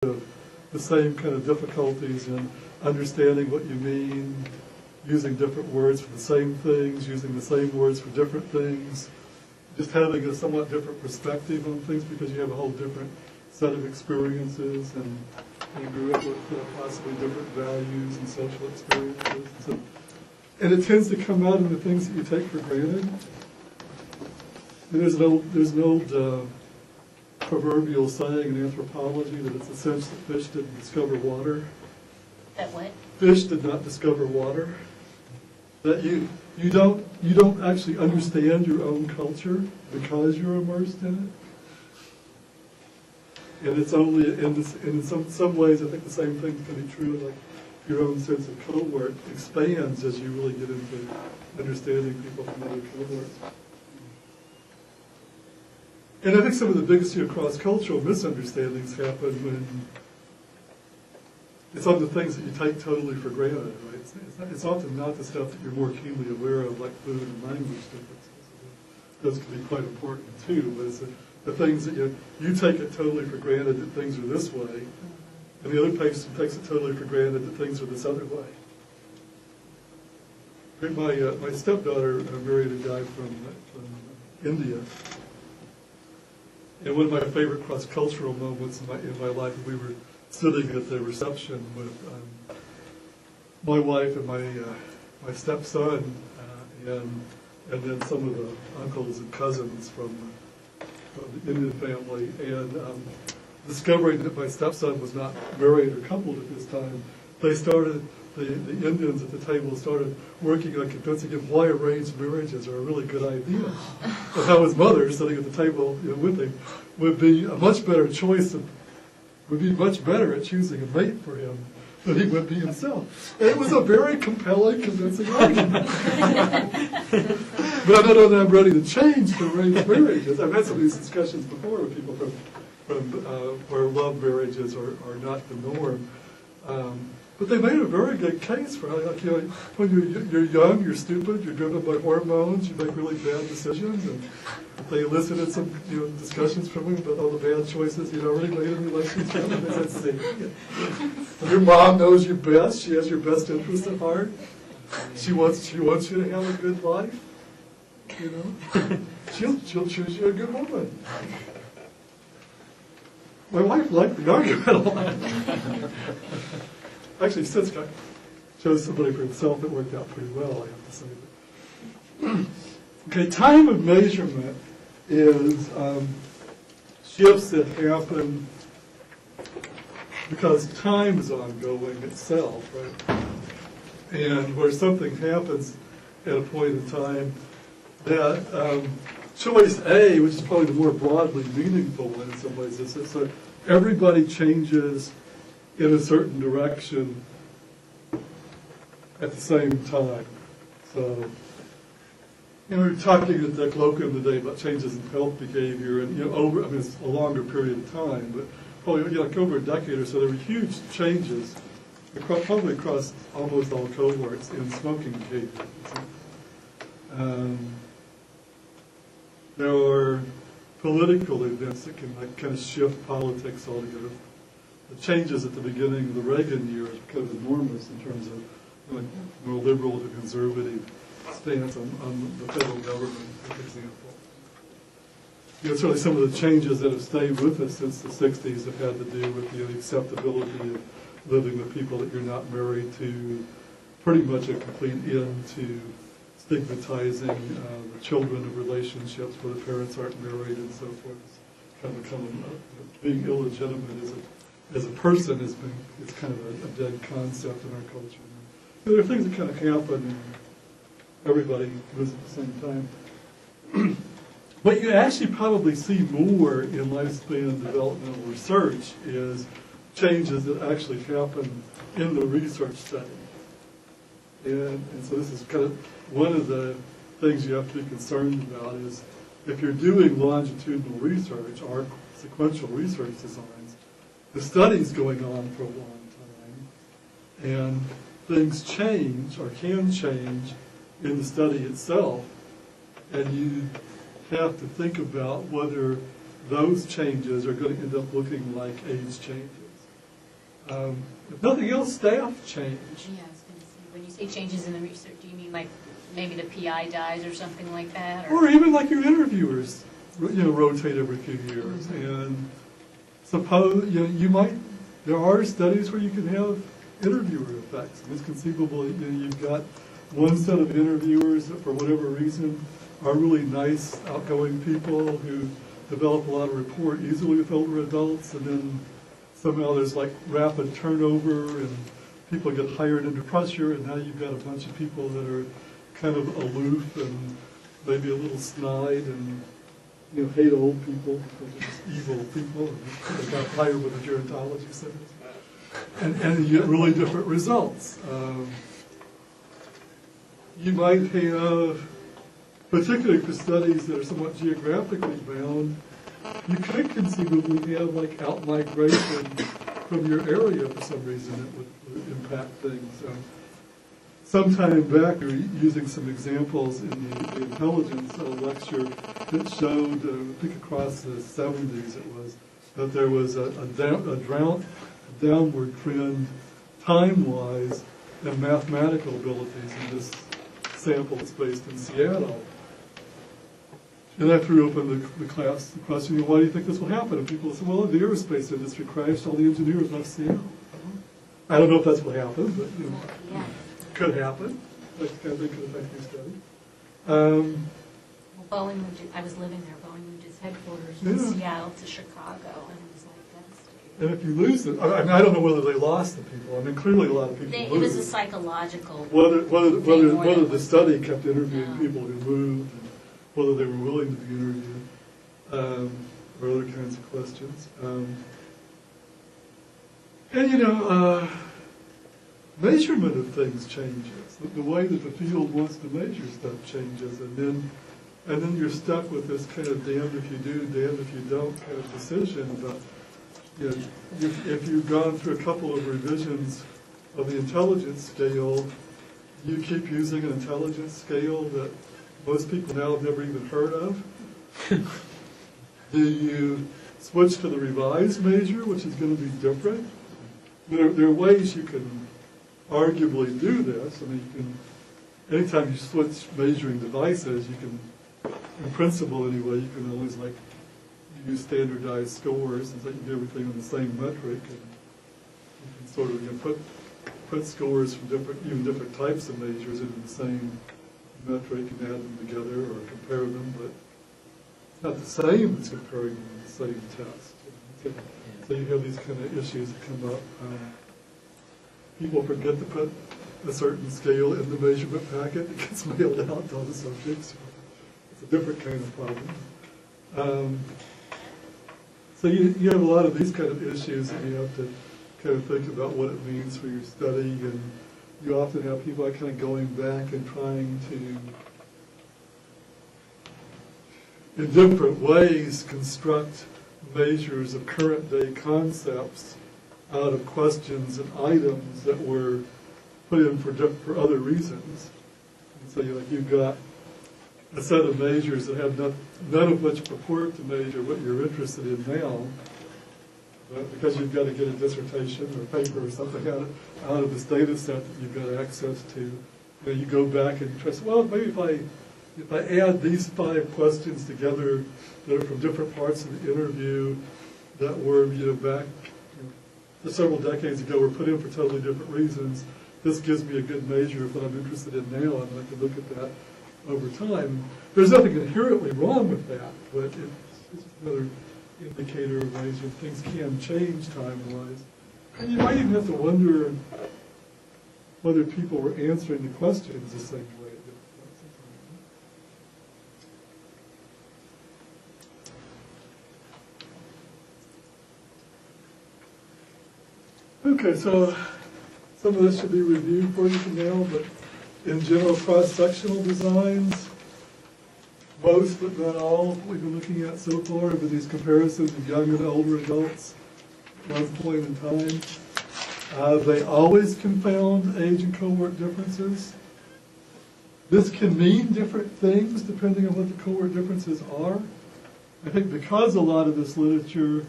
the same kind of difficulties in understanding what you mean, using different words for the same things, using the same words for different things, just having a somewhat different perspective on things because you have a whole different set of experiences and you grew up with possibly different values and social experiences. And it tends to come out in the things that you take for granted. And there's an old proverbial saying in anthropology that it's a sense that fish didn't discover water. That what? Fish did not discover water. That you don't actually understand your own culture because you're immersed in it. And it's only in some ways I think the same thing can be true, like your own sense of cohort expands as you really get into understanding people from other cohorts. And I think some of the biggest cross-cultural misunderstandings happen when it's on the things that you take totally for granted, right? It's often not the stuff that you're more keenly aware of, like food and language differences. Those can be quite important too, but it's the things that you take it totally for granted that things are this way, and the other person takes it totally for granted that things are this other way. My stepdaughter married a guy from India. And one of my favorite cross-cultural moments in my life, we were sitting at the reception with my wife and my stepson, and then some of the uncles and cousins from the Indian family, and discovering that my stepson was not married or coupled at this time, the Indians at the table started working on convincing him why arranged marriages are a really good idea. And how his mother, sitting at the table with him, would be a much better choice, would be much better at choosing a mate for him than he would be himself. And it was a very compelling, convincing argument. But I don't know that I'm ready to change to arranged marriages. I've had some of these discussions before with people from where love marriages are not the norm. But they made a very good case for like, when you're young, you're stupid, you're driven by hormones, you make really bad decisions, and they elicited some discussions from him about all the bad choices he'd already made in relationships. And they said, see, your mom knows you best, she has your best interest at heart, she wants you to have a good life, she'll choose you a good woman. My wife liked the argument a lot. Actually, since I chose somebody for himself, it worked out pretty well, I have to say. Okay, time of measurement is shifts that happen because time is ongoing itself, right? And where something happens at a point in time, that choice A, which is probably the more broadly meaningful one in some ways, is that everybody changes in a certain direction at the same time. So, we were talking at the colloquium today about changes in health behavior, and it's a longer period of time, but probably like over a decade or so, there were huge changes, probably across almost all cohorts in smoking behavior. There are political events that can kind of shift politics altogether. The changes at the beginning of the Reagan years were kind of enormous in terms of more liberal to conservative stance on the federal government, for example. Certainly some of the changes that have stayed with us since the 60s have had to do with the acceptability of living with people that you're not married to, pretty much a complete end to stigmatizing the children of relationships where the parents aren't married and so forth. It's kind of become being illegitimate as a person it's kind of a dead concept in our culture. There are things that kind of happen and everybody moves at the same time. What you actually probably see more in lifespan developmental research is changes that actually happen in the research setting. And so this is kind of one of the things you have to be concerned about is if you're doing longitudinal research or sequential research designs, the study's going on for a long time, and things change or can change in the study itself, and you have to think about whether those changes are going to end up looking like age changes. If nothing else, staff change. Yeah, I was going to say, when you say changes in the research, do you mean like maybe the PI dies or something like that? Or even like your interviewers, rotate every few years. And suppose, you might, there are studies where you can have interviewer effects. It's conceivable, you've got one set of interviewers that for whatever reason are really nice, outgoing people who develop a lot of rapport easily with older adults, and then somehow there's like rapid turnover and people get hired under pressure, and now you've got a bunch of people that are kind of aloof and maybe a little snide and hate old people because they're just evil people, and they got hired with a gerontology center. And you get really different results. You might have, particularly for studies that are somewhat geographically bound, you could conceivably have like out-migration from your area for some reason that would impact things. Sometime back, we were using some examples in the intelligence lecture that showed, I think across the 70s it was, that there was a downward trend time-wise in mathematical abilities in this sample that's based in Seattle. And I threw open the class the question, why do you think this will happen? And people said, well, the aerospace industry crashed, all the engineers left Seattle. I don't know if that's what happened, but Yeah. could happen. That kind of thing could affect your study. Well, Boeing moved, I was living there, Boeing moved its headquarters from Seattle to Chicago, and it was like devastating. And if you lose it, I don't know whether they lost the people. I mean, clearly a lot of people moved. It was a psychological Whether the study kept interviewing people who moved, and whether they were willing to be interviewed, or other kinds of questions. Measurement of things changes. The way that the field wants to measure stuff changes, and then you're stuck with this kind of damned if you do, damned if you don't kind of decision. But if you've gone through a couple of revisions of the intelligence scale, you keep using an intelligence scale that most people now have never even heard of. Do you switch to the revised measure, which is going to be different? There are ways you can arguably do this. I mean, you can, anytime you switch measuring devices, you can, in principle anyway, you can always use standardized scores, and so you can do everything on the same metric, and you can sort of put scores from different types of measures into the same metric and add them together or compare them, but it's not the same as comparing them in the same test. So you have these kind of issues that come up. People forget to put a certain scale in the measurement packet that gets mailed out to all the subjects. It's a different kind of problem. So you have a lot of these kind of issues that you have to kind of think about what it means for your study, and you often have people kind of going back and trying to, in different ways, construct measures of current day concepts out of questions and items that were put in for other reasons. And so you've got a set of measures that have none of which purport to measure what you're interested in now, but because you've got to get a dissertation or paper or something out of this data set that you've got access to, you go back and try to say, well, maybe if I add these 5 questions together that are from different parts of the interview that were back several decades ago, were put in for totally different reasons, this gives me a good measure of what I'm interested in now, and I can look at that over time. There's nothing inherently wrong with that, but it's just another indicator of ways that things can change time-wise. And you might even have to wonder whether people were answering the questions the same way at different points in time. Okay, so some of this should be reviewed for you from now, but in general, cross-sectional designs, most but not all we've been looking at so far have been these comparisons of young and older adults at one point in time. They always confound age and cohort differences. This can mean different things depending on what the cohort differences are. I think because a lot of this literature